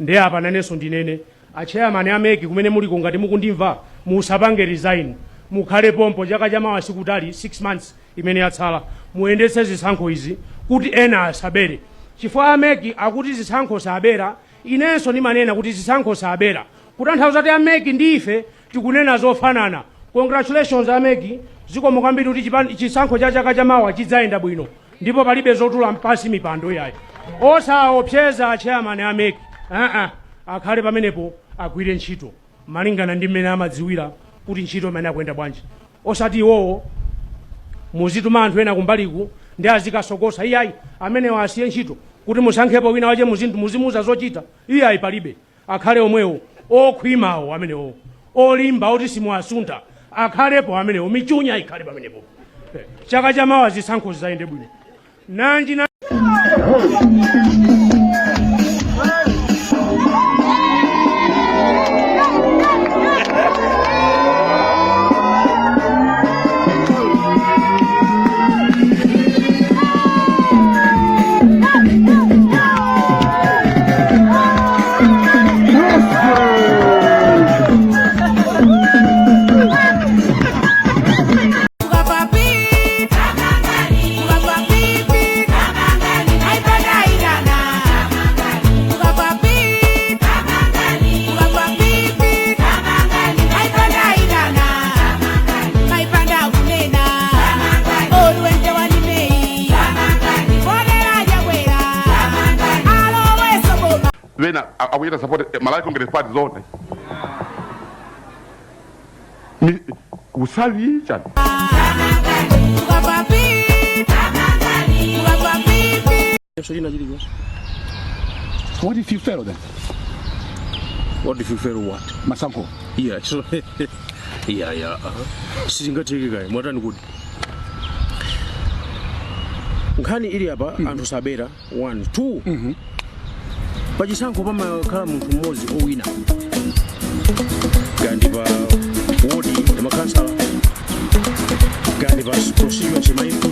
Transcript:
ndi apa nanenso ndinene achairman ameki kumene muliko ngati mukundimva musapange resign mukhale pompo chaka chamawa sikutali 6 months imene yatsala muyendetse zisankho izi kuti ena asabere chifukwa ameki akuti zisankho sabera inenso ndimanena kuti zisankho sabera kutanthauza kuti ameki ndife tikunena zofanana. Congratulations ameki zikomo kwambiri kuti chisankho cha chaka chamawa chidzayenda bwino ndipo palibe zotula mpasi mipando yayi osaopseza chairman ameki akhale pamenepo agwire ntchito malingana ndi mmene amadziwira kuti ntchito imene akuyenda bwanji osati iwowo muzituma anthu ena kumbaliku ndi azikasokosa iyayi amenewo asiye ntchito kuti musankhepo wina wache muzimuza zochita iyayi palibe akhale omwewo okhwimawo amenewo olimba oti simuasuntha akhalepo amenewo michunya ikhale pamenepo chaka chamawa zisankho zizayende bwino nanji na awira support malaki Congress party zone usavi chani What if you fail then? What if you fail what? Masanko. Yeah, so yeah. Singateke guy, more than good. Nkhani ili hapa anthu sabera 1 2 pachisankho pamakhala munthu mmodzi owina kandi pa wodi ya makhansala kandi pa procedure chimaiko